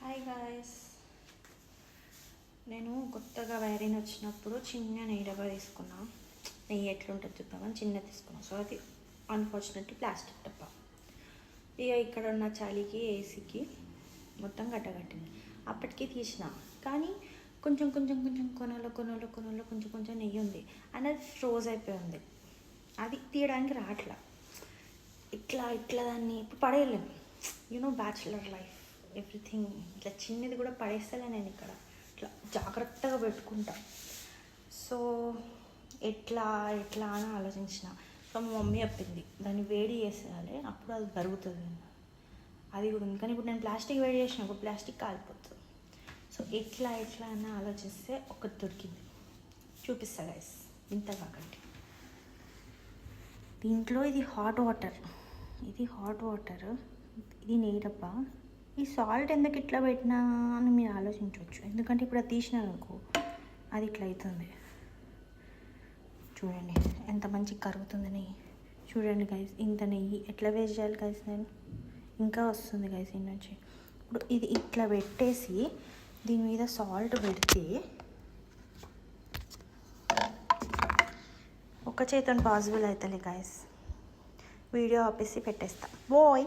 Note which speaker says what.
Speaker 1: Hi guys, నేను కొత్తగా వైరిన్ వచ్చినప్పుడు చిన్న నెయ్యి డబ్బా తీసుకున్నా. నెయ్యి ఎట్లుంటుంది చూద్దామని చిన్న తీసుకున్నాను. సో అది అన్ఫార్చునేట్లీ ప్లాస్టిక్ డబ్బా. ఇక ఇక్కడ ఉన్న చలికి ఏసీకి మొత్తం గట్టగట్టింది. అప్పటికి తీసిన, కానీ కొంచెం కొంచెం కొంచెం కొనలో కొంచెం కొంచెం నెయ్యి ఉంది అని అది ఫ్రోజ్ అయిపోయి ఉంది. అది తీయడానికి రావట్లా. ఇట్లా దాన్ని ఇప్పుడు పడేయలేము. బ్యాచులర్ లైఫ్, ఎవ్రీథింగ్ ఇట్లా చిన్నది కూడా పడేస్తలే. నేను ఇక్కడ ఇట్లా జాగ్రత్తగా పెట్టుకుంటా. సో ఎట్లా అని ఆలోచించిన. సో మా మమ్మీ చెప్పింది దాన్ని వేడి చేసేయాలి, అప్పుడు అది కరుగుతుంది. అది కూడా ఉంది, కానీ ఇప్పుడు నేను ప్లాస్టిక్ వేడి చేసినప్పుడు ప్లాస్టిక్ కాలిపోతుంది. సో ఎట్లా అని ఆలోచిస్తే ఒకటి దొరికింది, చూపిస్తా గైస్. ఇంత కాకండి, దీంట్లో ఇది హాట్ వాటర్, ఇది నెయ్యి డబ్బా. ఈ సాల్ట్ ఎందుకు ఇట్లా పెట్టినా అని మీరు ఆలోచించవచ్చు. ఎందుకంటే ఇప్పుడు అది తీసినాను అనుకో, అది ఇట్లా అవుతుంది. చూడండి ఎంత మంచి కరుగుతుంది నెయ్యి. చూడండి గైస్, ఇంత నెయ్యి ఎట్లా వేస్ట్ చేయాలి గైస్. నేను ఇంకా వస్తుంది గైస్ ఇన్ని నుంచి. ఇప్పుడు ఇది ఇట్లా పెట్టేసి దీని మీద సాల్ట్ పెడితే ఒక చేతను పాసిబుల్ అవుతుంది గైస్. వీడియో ఆపేసి పెట్టేస్తా. బాయ్.